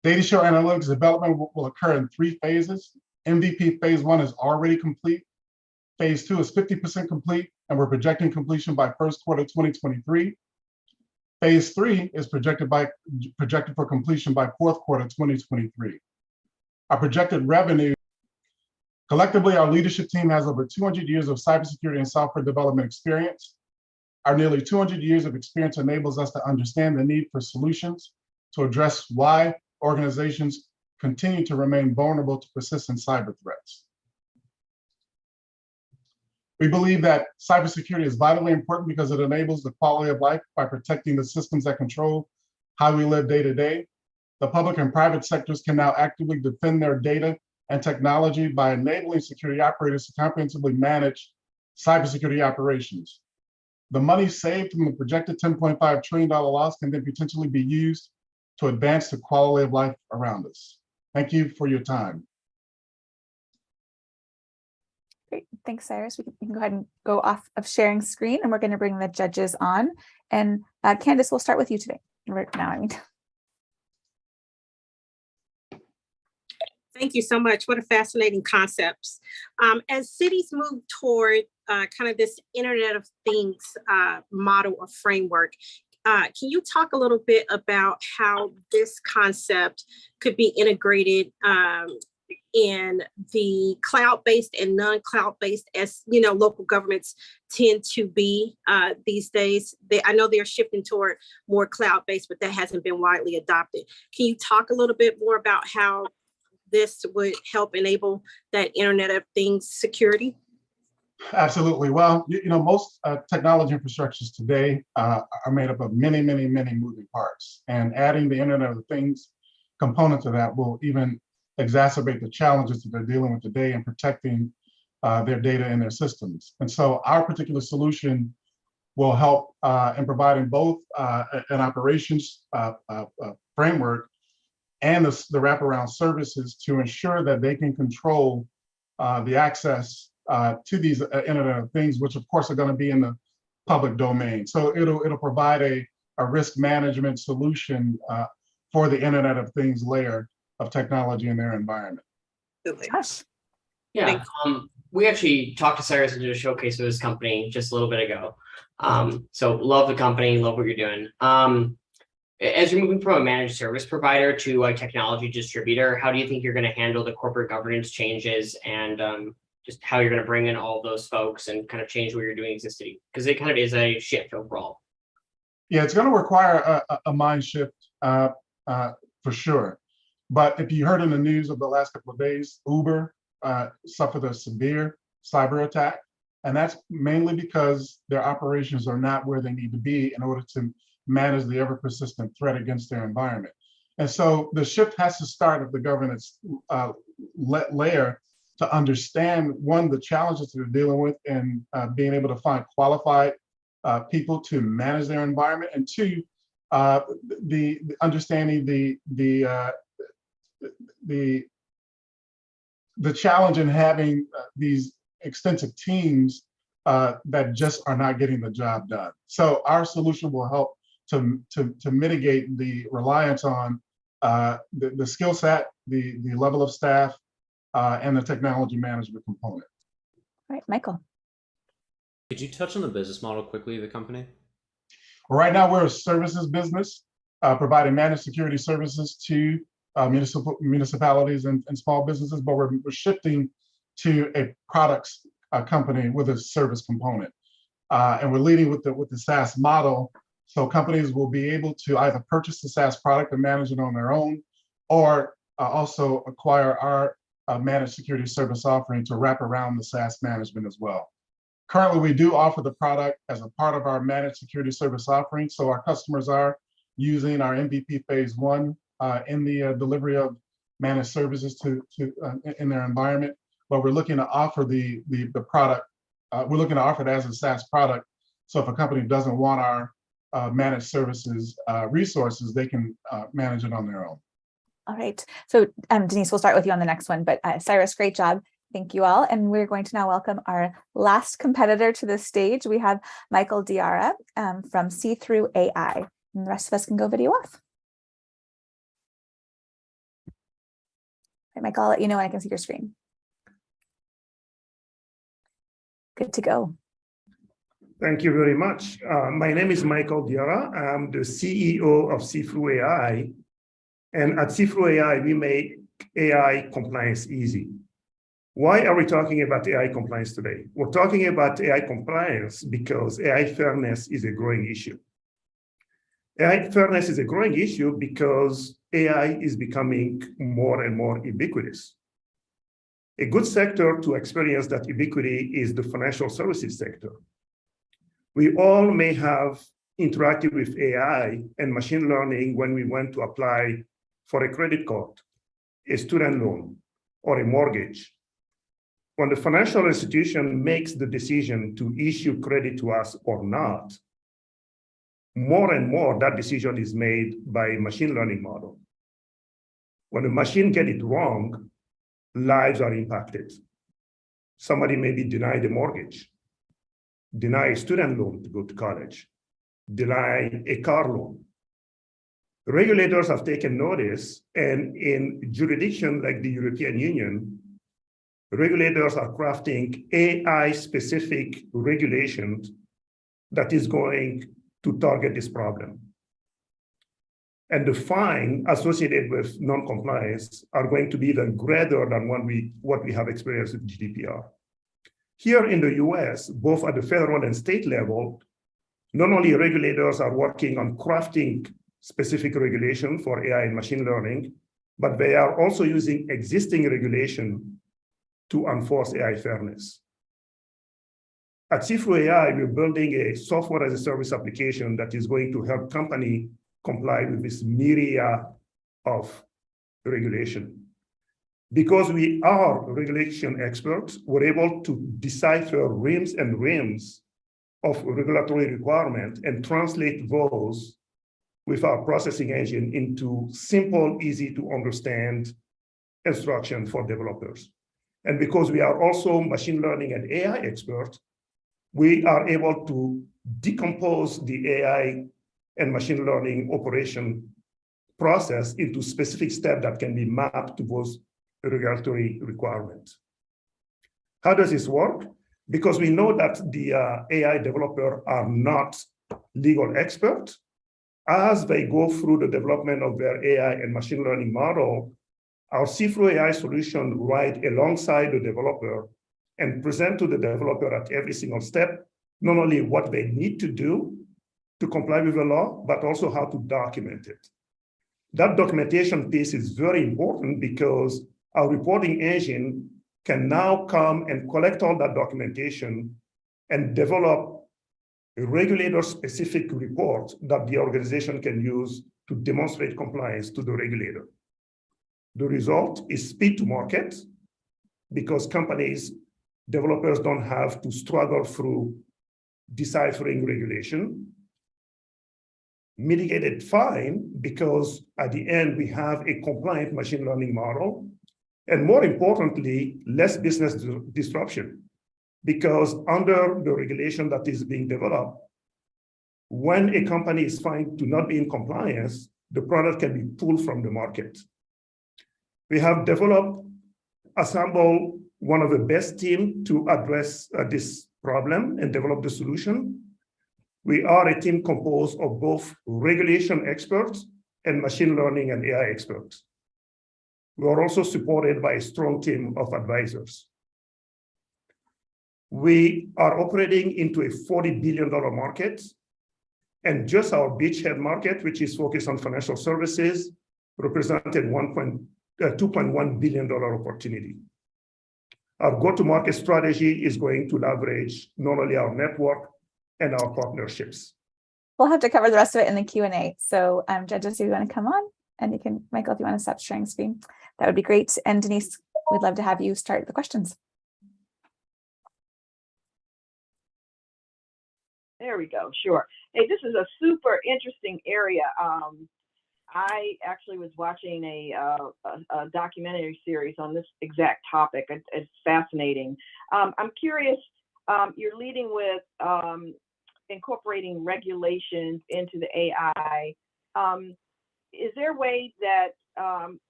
Data show analytics development will occur in 3 phases. MVP phase 1 is already complete. Phase 2 is 50% complete, and we're projecting completion by first quarter 2023. Phase 3 is projected for completion by fourth quarter 2023. Our projected revenue, collectively, our leadership team has over 200 years of cybersecurity and software development experience. Our nearly 200 years of experience enables us to understand the need for solutions to address why organizations continue to remain vulnerable to persistent cyber threats. We believe that cybersecurity is vitally important because it enables the quality of life by protecting the systems that control how we live day to day. The public and private sectors can now actively defend their data and technology by enabling security operators to comprehensively manage cybersecurity operations. The money saved from the projected $10.5 trillion loss can then potentially be used to advance the quality of life around us. Thank you for your time. Great, thanks, Cyrus. We can go ahead and go off of sharing screen, and we're going to bring the judges on. And Candice, we'll start with you today. Right now, I mean. Thank you so much. What a fascinating concepts. As cities move toward kind of this Internet of Things model or framework, can you talk a little bit about how this concept could be integrated in the cloud-based and non-cloud-based, as you know, local governments tend to be these days? I know they're shifting toward more cloud-based, but that hasn't been widely adopted. Can you talk a little bit more about how this would help enable that Internet of Things security? Absolutely. Well, most technology infrastructures today are made up of many, many, many moving parts, and adding the Internet of Things component to that will even exacerbate the challenges that they're dealing with today in protecting their data and their systems. And so our particular solution will help in providing both an operations framework and the wraparound services to ensure that they can control the access to these Internet of Things, which of course are going to be in the public domain. So it'll provide a risk management solution for the Internet of Things layer of technology in their environment. Gosh. Yeah, we actually talked to Cyrus and did a showcase of his company just a little bit ago. So love the company, love what you're doing. As you're moving from a managed service provider to a technology distributor, how do you think you're going to handle the corporate governance changes and just how you're going to bring in all those folks and kind of change what you're doing existing? Because it kind of is a shift overall. Yeah, it's going to require a mind shift for sure. But if you heard in the news of the last couple of days, Uber suffered a severe cyber attack. And that's mainly because their operations are not where they need to be in order to manage the ever persistent threat against their environment. And so the shift has to start at the governance layer to understand, one, the challenges that they're dealing with and being able to find qualified people to manage their environment, and two, the understanding the challenge in having these extensive teams that just are not getting the job done. So our solution will help to mitigate the reliance on the skill set, the level of staff, and the technology management component. All right, Michael. Could you touch on the business model quickly of the company? Right now, we're a services business, providing managed security services to municipalities and small businesses, but we're shifting to a products company with a service component. And we're leading with the SaaS model. So companies will be able to either purchase the SaaS product and manage it on their own, or also acquire our managed security service offering to wrap around the SaaS management as well. Currently, we do offer the product as a part of our managed security service offering. So our customers are using our MVP phase 1 in the delivery of managed services in their environment, but we're looking to offer the product. We're looking to offer it as a SaaS product. So if a company doesn't want our managed services resources, they can manage it on their own. All right. So Denise, we'll start with you on the next one, but Cyrus, great job. Thank you all. And we're going to now welcome our last competitor to the stage. We have Michael Diarra from C-Thru-AI. And the rest of us can go video off. Right, Michael, I'll let you know when I can see your screen. Good to go. Thank you very much. My name is Michael Diarra. I'm the CEO of C-Thru-AI. And at C-Thru-AI, we make AI compliance easy. Why are we talking about AI compliance today? We're talking about AI compliance because AI fairness is a growing issue. AI fairness is a growing issue because AI is becoming more and more ubiquitous. A good sector to experience that ubiquity is the financial services sector. We all may have interacted with AI and machine learning when we went to apply for a credit card, a student loan, or a mortgage. When the financial institution makes the decision to issue credit to us or not, more and more that decision is made by a machine learning model. When the machine gets it wrong, lives are impacted. Somebody may be denied a mortgage, deny a student loan to go to college, deny a car loan. Regulators have taken notice, and in jurisdictions like the European Union, regulators are crafting AI-specific regulations that is going to target this problem. And the fine associated with non-compliance are going to be even greater than what we have experienced with GDPR. Here in the US, both at the federal and state level, not only regulators are working on crafting specific regulation for AI and machine learning, but they are also using existing regulation to enforce AI fairness. At C-Thru-AI, we're building a software as a service application that is going to help companies comply with this myriad of regulation. Because we are regulation experts, we're able to decipher reams and reams of regulatory requirements and translate those with our processing engine into simple, easy to understand instruction for developers. And because we are also machine learning and AI experts, we are able to decompose the AI and machine learning operation process into specific steps that can be mapped to those regulatory requirements. How does this work? Because we know that the AI developers are not legal experts. As they go through the development of their AI and machine learning model, our C-Thru-AI solution ride alongside the developer and present to the developer at every single step, not only what they need to do to comply with the law, but also how to document it. That documentation piece is very important because our reporting engine can now come and collect all that documentation and develop a regulator-specific report that the organization can use to demonstrate compliance to the regulator. The result is speed to market because developers don't have to struggle through deciphering regulation. Mitigated fine because at the end we have a compliant machine learning model. And more importantly, less business disruption because under the regulation that is being developed, when a company is found to not be in compliance, the product can be pulled from the market. We have assembled one of the best teams to address this problem and develop the solution. We are a team composed of both regulation experts and machine learning and AI experts. We are also supported by a strong team of advisors. We are operating into a $40 billion market, and just our beachhead market, which is focused on financial services, represented $2.1 billion opportunity. Our go-to-market strategy is going to leverage not only our network and our partnerships. We'll have to cover the rest of it in the Q&A. So judges, do you want to come on? And you can, Michael, if you want to stop sharing screen, that would be great. And Denise, we'd love to have you start the questions. There we go. Sure. Hey, this is a super interesting area. I actually was watching a documentary series on this exact topic. It's fascinating. I'm curious, you're leading with incorporating regulations into the AI. Is there a way that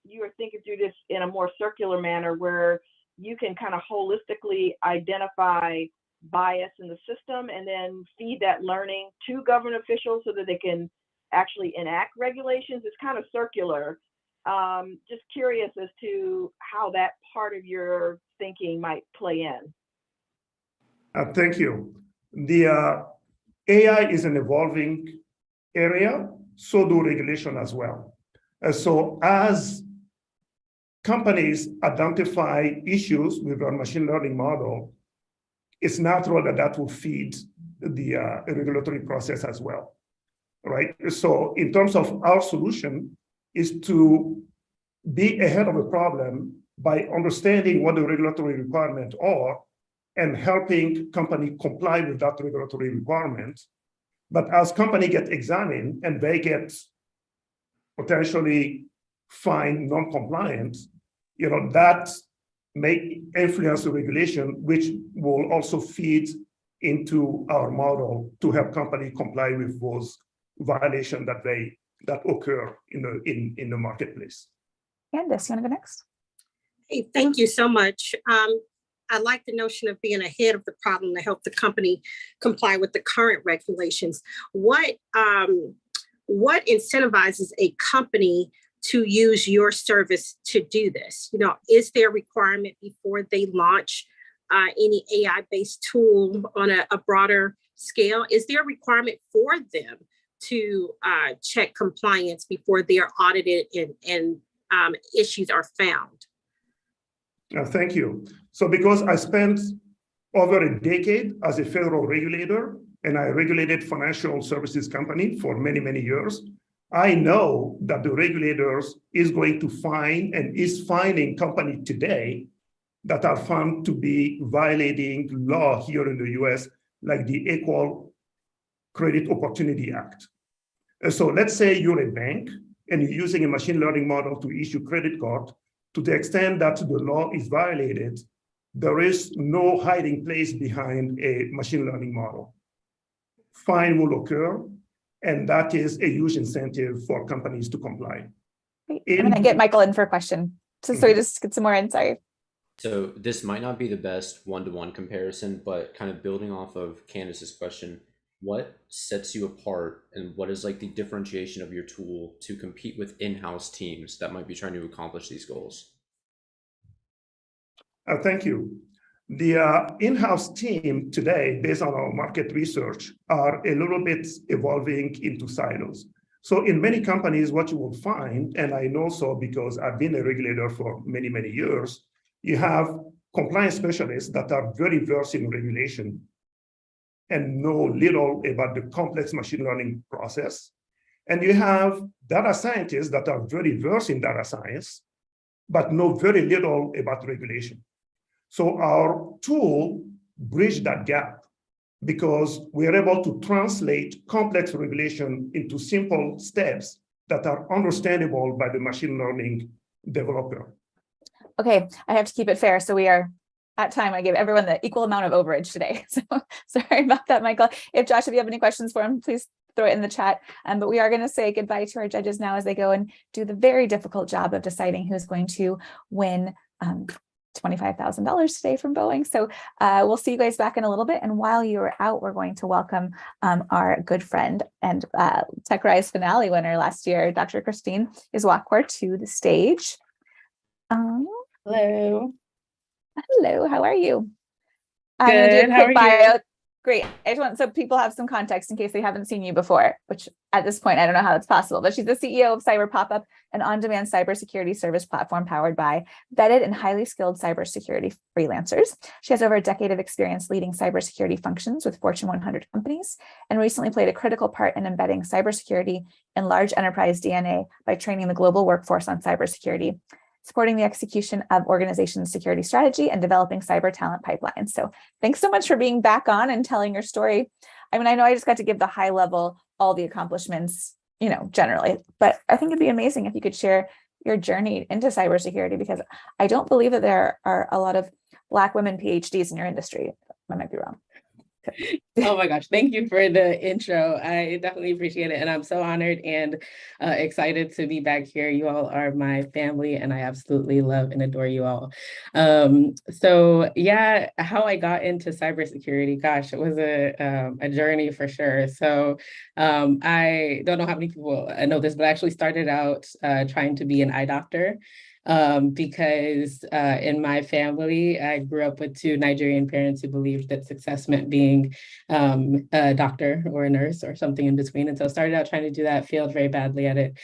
you are thinking through this in a more circular manner where you can kind of holistically identify bias in the system and then feed that learning to government officials so that they can actually enact regulations? It's kind of circular. Just curious as to how that part of your thinking might play in. Thank you. The AI is an evolving area, so do regulation as well. So as companies identify issues with our machine learning model, it's natural that that will feed the regulatory process as well, right? So in terms of our solution is to be ahead of a problem by understanding what the regulatory requirements are and helping company comply with that regulatory requirement. But as company get examined and they get potentially fined non-compliant, that may influence the regulation, which will also feed into our model to help company comply with those violations that occur in the marketplace. Candice, you want to go next? Hey, thank you so much. I like the notion of being ahead of the problem to help the company comply with the current regulations. What incentivizes a company to use your service to do this? Is there a requirement before they launch any AI-based tool on a broader scale? Is there a requirement for them to check compliance before they are audited and issues are found? Thank you. So because I spent over a decade as a federal regulator and I regulated financial services company for many, many years, I know that the regulators is going to find and is finding companies today that are found to be violating law here in the US, like the Equal Credit Opportunity Act. So let's say you're a bank and you're using a machine learning model to issue credit card. To the extent that the law is violated, there is no hiding place behind a machine learning model. Fine will occur, and that is a huge incentive for companies to comply. Great. I'm going to get Michael in for a question, so we just get some more insight. So this might not be the best one-to-one comparison, but kind of building off of Candice's question, what sets you apart and what is like the differentiation of your tool to compete with in-house teams that might be trying to accomplish these goals? Thank you. The in-house team today, based on our market research, are a little bit evolving into silos. So in many companies, what you will find, and I know so because I've been a regulator for many, many years, you have compliance specialists that are very versed in regulation and know little about the complex machine learning process. And you have data scientists that are very versed in data science, but know very little about regulation. So our tool bridged that gap because we're able to translate complex regulation into simple steps that are understandable by the machine learning developer. Okay, I have to keep it fair. So we are at time. I gave everyone the equal amount of overage today. So sorry about that, Michael. If Josh, if you have any questions for him, please throw it in the chat. But we are going to say goodbye to our judges now as they go and do the very difficult job of deciding who's going to win $25,000 today from Boeing. So we'll see you guys back in a little bit. And while you're out, we're going to welcome our good friend and TechRise finale winner last year, Dr. Christine Izuakor, to the stage. Hello. Hello, how are you? Good. How are you? Great. I just want so people have some context in case they haven't seen you before, which at this point, I don't know how that's possible, but she's the CEO of Cyber Pop-Up, an on-demand cybersecurity service platform powered by vetted and highly skilled cybersecurity freelancers. She has over a decade of experience leading cybersecurity functions with Fortune 100 companies and recently played a critical part in embedding cybersecurity in large enterprise DNA by training the global workforce on cybersecurity, supporting the execution of organizations' security strategy and developing cyber talent pipelines. So thanks so much for being back on and telling your story. I mean, I know I just got to give the high level, all the accomplishments, generally, but I think it'd be amazing if you could share your journey into cybersecurity, because I don't believe that there are a lot of Black women PhDs in your industry. I might be wrong. Oh my gosh, thank you for the intro. I definitely appreciate it. And I'm so honored and excited to be back here. You all are my family and I absolutely love and adore you all. So yeah, how I got into cybersecurity, gosh, it was a journey for sure. So I don't know how many people know this, but I actually started out trying to be an eye doctor. Because in my family, I grew up with two Nigerian parents who believed that success meant being a doctor or a nurse or something in between. And so I started out trying to do that, failed very badly at it,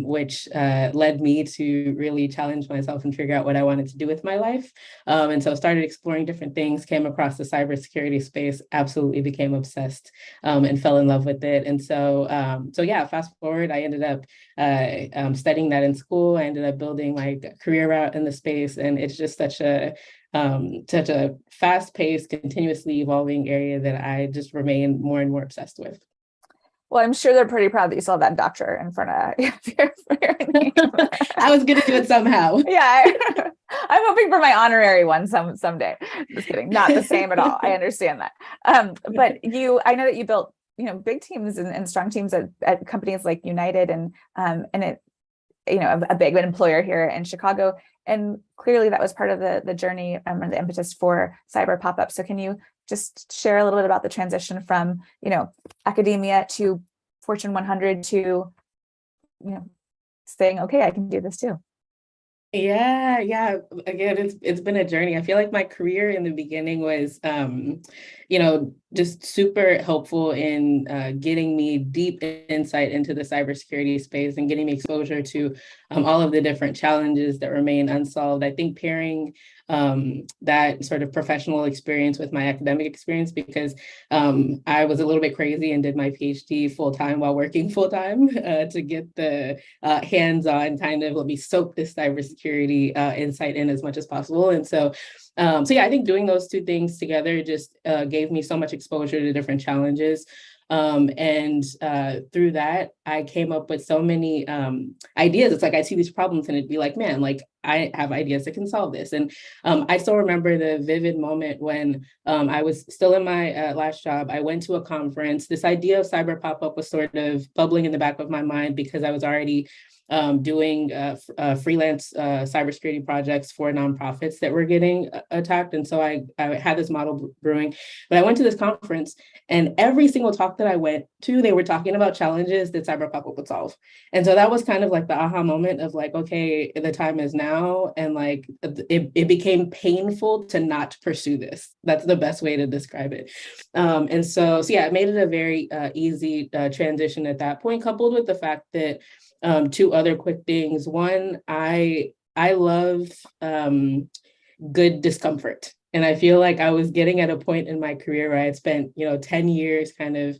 which led me to really challenge myself and figure out what I wanted to do with my life. And so I started exploring different things, came across the cybersecurity space, absolutely became obsessed and fell in love with it. And so, yeah, fast forward, I ended up studying that in school. I ended up building my career route in the space, and it's just such a fast-paced, continuously evolving area that I just remain more and more obsessed with. Well, I'm sure they're pretty proud that you still have that doctor in front of your name. I was gonna do it somehow. Yeah, I'm hoping for my honorary one someday. Just kidding, not the same at all. I understand that. But I know that you built big teams and strong teams at companies like United and it a big employer here in Chicago, and clearly that was part of the journey and the impetus for Cyber Pop-Up. So can you just share a little bit about the transition from academia to Fortune 100 to saying, okay, I can do this too? Yeah. Again, it's been a journey. I feel like my career in the beginning was, just super helpful in getting me deep insight into the cybersecurity space and getting me exposure to all of the different challenges that remain unsolved. I think pairing that sort of professional experience with my academic experience, because I was a little bit crazy and did my PhD full-time while working full-time to get the hands-on kind of, let me soak this cybersecurity insight in as much as possible. And so yeah, I think doing those two things together just gave me so much exposure to different challenges. And through that, I came up with so many ideas. It's like I see these problems and it'd be like, man, like I have ideas that can solve this. And I still remember the vivid moment when I was still in my last job. I went to a conference. This idea of Cyber Pop-Up was sort of bubbling in the back of my mind because I was already doing freelance cybersecurity projects for nonprofits that were getting attacked. And so I had this model brewing, but I went to this conference and every single talk that I went to, they were talking about challenges that Cyber Pop-Up would solve. And so that was kind of like the aha moment of like, okay, the time is now. And like, it became painful to not pursue this. That's the best way to describe it. And so yeah, it made it a very easy transition at that point, coupled with the fact that two other quick things. One, I love good discomfort. And I feel like I was getting at a point in my career where I had spent, 10 years kind of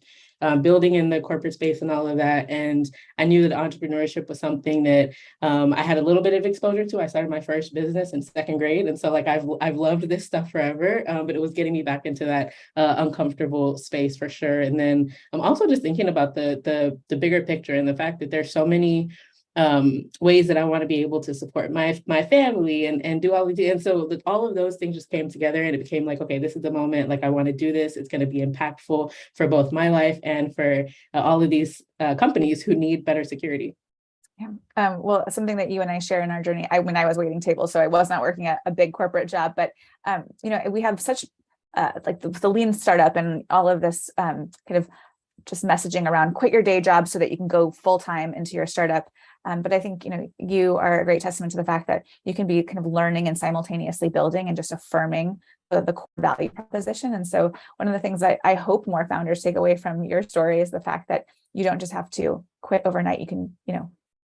building in the corporate space and all of that. And I knew that entrepreneurship was something that I had a little bit of exposure to. I started my first business in second grade. And so like, I've loved this stuff forever, but it was getting me back into that uncomfortable space for sure. And then I'm also just thinking about the bigger picture and the fact that there's so many ways that I want to be able to support my family and do all of the, and so all of those things just came together and it became like, okay, this is the moment, like I want to do this. It's going to be impactful for both my life and for all of these companies who need better security. Yeah. Well, something that you and I share in our journey, when I was waiting tables, so I was not working at a big corporate job, but we have such like the lean startup and all of this kind of just messaging around quit your day job so that you can go full-time into your startup. But I think, you are a great testament to the fact that you can be kind of learning and simultaneously building and just affirming the core value proposition. And so one of the things I hope more founders take away from your story is the fact that you don't just have to quit overnight. You can,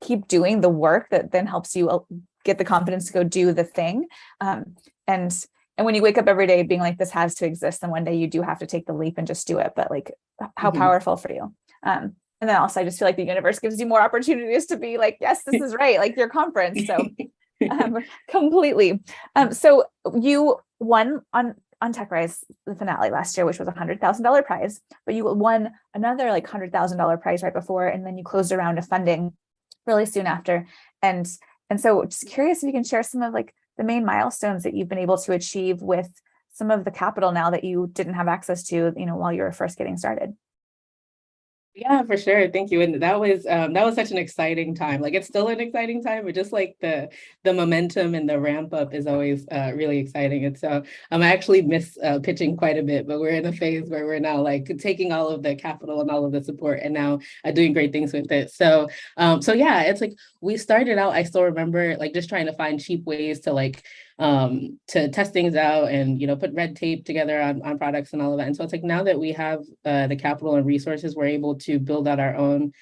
keep doing the work that then helps you get the confidence to go do the thing. And when you wake up every day being like, this has to exist, then one day you do have to take the leap and just do it. But like, how powerful for you. And then also I just feel like the universe gives you more opportunities to be like, yes, this is right. Like your conference. So completely. So you won on TechRise, the finale last year, which was $100,000 prize, but you won another like $100,000 prize right before, and then you closed a round of funding really soon after. And so just curious if you can share some of like the main milestones that you've been able to achieve with some of the capital now that you didn't have access to, while you were first getting started. Yeah, for sure. Thank you. And that was such an exciting time. Like it's still an exciting time, but just like the momentum and the ramp up is always really exciting. And so I actually miss pitching quite a bit, but we're in a phase where we're now like taking all of the capital and all of the support and now doing great things with it. So yeah, it's like we started out, I still remember like just trying to find cheap ways to like to test things out and put red tape together on products and all of that. And so it's like now that we have the capital and resources, we're able to build out our own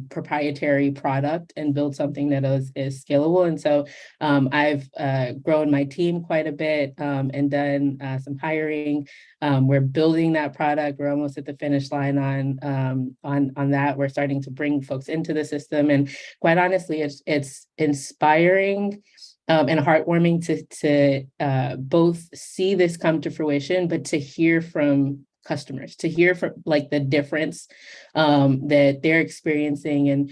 proprietary product and build something that is scalable. And so I've grown my team quite a bit and done some hiring. We're building that product. We're almost at the finish line on that. We're starting to bring folks into the system, and quite honestly, it's inspiring and heartwarming to both see this come to fruition, but to hear from customers, to hear from like the difference that they're experiencing. And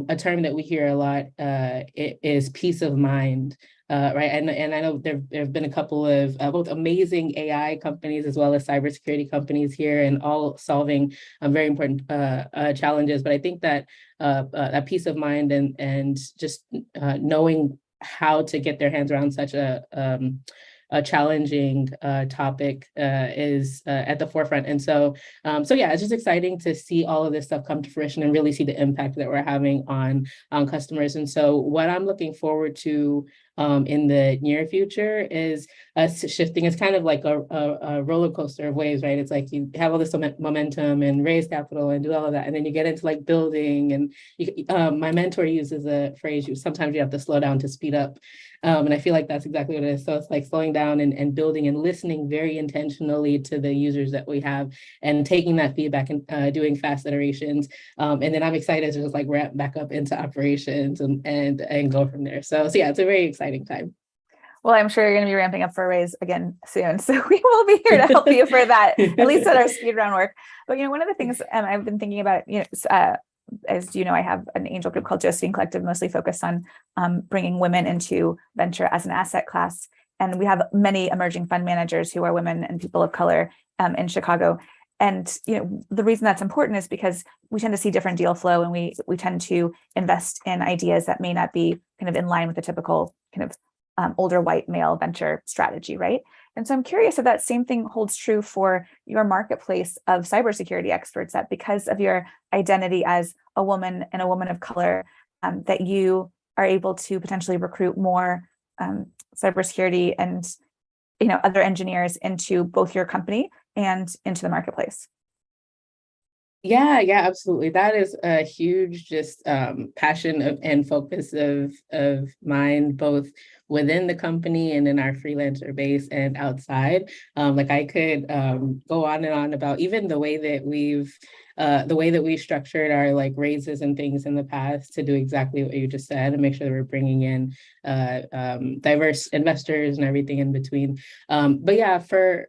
a term that we hear a lot is peace of mind. Right. And I know there have been a couple of both amazing AI companies as well as cybersecurity companies here, and all solving very important challenges. But I think that that peace of mind and just knowing how to get their hands around such a challenging topic is at the forefront. And so yeah, it's just exciting to see all of this stuff come to fruition and really see the impact that we're having on customers. And so what I'm looking forward to in the near future is us shifting. It's kind of like a roller coaster of waves, right? It's like you have all this momentum and raise capital and do all of that, and then you get into like building. And my mentor uses a phrase: sometimes you have to slow down to speed up. And I feel like that's exactly what it is. So it's like slowing down and building and listening very intentionally to the users that we have and taking that feedback and doing fast iterations. And then I'm excited to just like ramp back up into operations and go from there. So yeah, it's a very exciting time. Well, I'm sure you're going to be ramping up for Raise again soon. So we will be here to help you for that, at least at our speed round work. But, one of the things I've been thinking about, as you know, I have an angel group called Josephine Collective, mostly focused on bringing women into venture as an asset class. And we have many emerging fund managers who are women and people of color in Chicago. And the reason that's important is because we tend to see different deal flow, and we tend to invest in ideas that may not be kind of in line with the typical kind of older white male venture strategy, right? And so I'm curious if that same thing holds true for your marketplace of cybersecurity experts, that because of your identity as a woman and a woman of color, that you are able to potentially recruit more cybersecurity and other engineers into both your company and into the marketplace. Yeah, absolutely. That is a huge just passion and focus of mine, both within the company and in our freelancer base and outside. Like I could go on and on about even the way that we've structured our like raises and things in the past to do exactly what you just said and make sure that we're bringing in diverse investors and everything in between. But yeah, for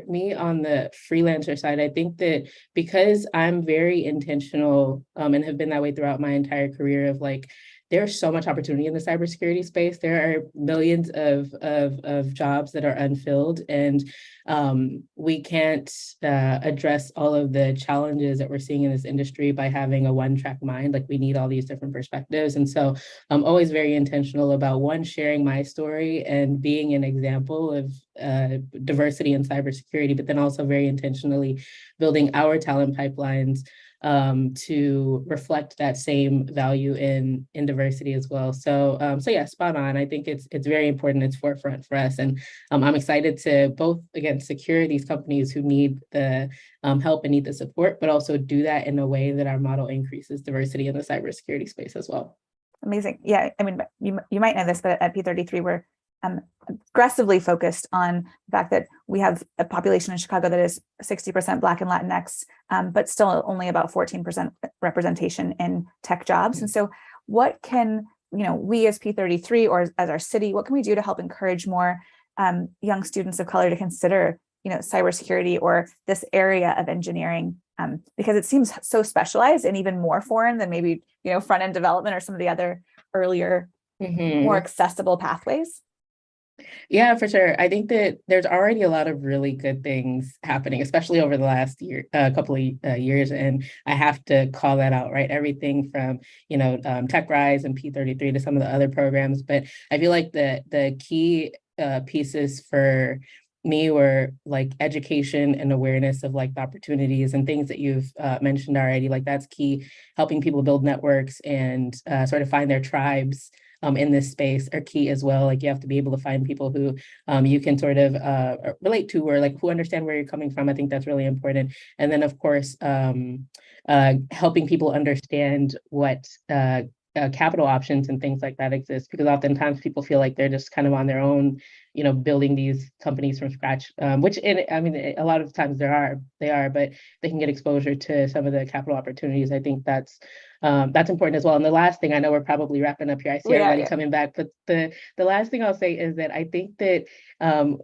me on the freelancer side, I think that because I'm very intentional and have been that way throughout my entire career of like, there's so much opportunity in the cybersecurity space. There are millions of jobs that are unfilled, and we can't address all of the challenges that we're seeing in this industry by having a one-track mind. Like we need all these different perspectives. And so I'm always very intentional about sharing my story and being an example diversity in cybersecurity, but then also very intentionally building our talent pipelines to reflect that same value in diversity as well. So yeah, spot on. I think it's very important. It's forefront for us, and I'm excited to both again secure these companies who need the help and need the support, but also do that in a way that our model increases diversity in the cybersecurity space as well. Amazing. Yeah, I mean, you might know this, but at P33 we're aggressively focused on the fact that we have a population in Chicago that is 60% Black and Latinx, but still only about 14% representation in tech jobs. And so what can, we as P33 or as our city, what can we do to help encourage more young students of color to consider, cybersecurity or this area of engineering? Because it seems so specialized and even more foreign than maybe, front-end development or some of the other earlier, more accessible pathways. Yeah, for sure. I think that there's already a lot of really good things happening, especially over the last couple of years. And I have to call that out, right? Everything from, TechRise and P33 to some of the other programs. But I feel like the key pieces for me were like education and awareness of like the opportunities and things that you've mentioned already. Like that's key, helping people build networks and sort of find their tribes in this space are key as well. Like you have to be able to find people who you can sort of relate to or like who understand where you're coming from. I think that's really important. And then of course, helping people understand what capital options and things like that exist, because oftentimes people feel like they're just kind of on their own, building these companies from scratch, which a lot of times they are, but they can get exposure to some of the capital opportunities. I think that's important as well. And the last thing, I know we're probably wrapping up here. I see everybody coming back, but the last thing I'll say is that I think that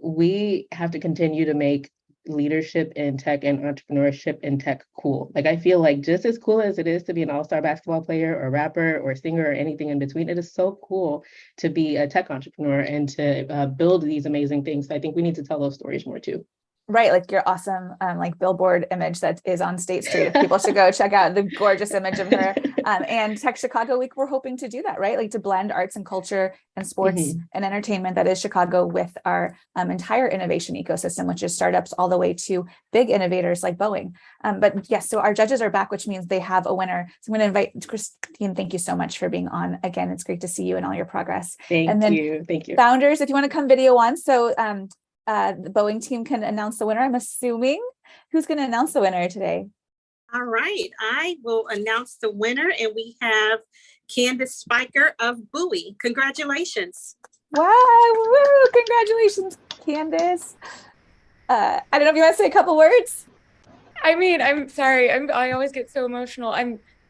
we have to continue to make leadership in tech and entrepreneurship in tech cool. Like I feel like just as cool as it is to be an all-star basketball player or rapper or singer or anything in between, it is so cool to be a tech entrepreneur and to build these amazing things. So I think we need to tell those stories more too. Right, like your awesome like billboard image that is on State Street. People should go check out the gorgeous image of her. And Tech Chicago Week, we're hoping to do that, right? Like to blend arts and culture and sports and entertainment that is Chicago with our entire innovation ecosystem, which is startups all the way to big innovators like Boeing. But yes, so our judges are back, which means they have a winner. So I'm going to invite Christine. Thank you so much for being on again. It's great to see you and all your progress. Thank you. Founders, if you want to come video on. So the Boeing team can announce the winner. I'm assuming. Who's going to announce the winner today? All right, I will announce the winner, and we have Candice Speicher of Buoy. Congratulations. Wow, woo, congratulations, Candice. I don't know if you want to say a couple words. I mean, I'm sorry. I always get so emotional.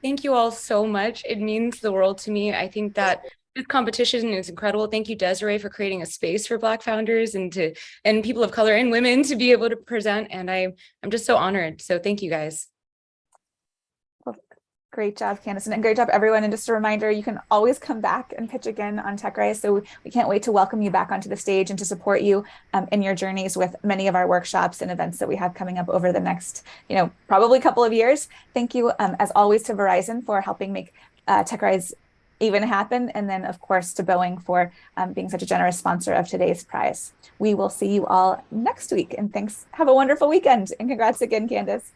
Thank you all so much. It means the world to me. I think that this competition is incredible. Thank you, Desiree, for creating a space for Black founders and people of color and women to be able to present. And I'm just so honored. So thank you guys. Well, great job, Candice, and great job, everyone. And just a reminder, you can always come back and pitch again on TechRise. So we can't wait to welcome you back onto the stage and to support you in your journeys with many of our workshops and events that we have coming up over the next, probably couple of years. Thank you, as always, to Verizon for helping make TechRise even happen. And then of course to Boeing for being such a generous sponsor of today's prize. We will see you all next week, and thanks. Have a wonderful weekend, and congrats again, Candice.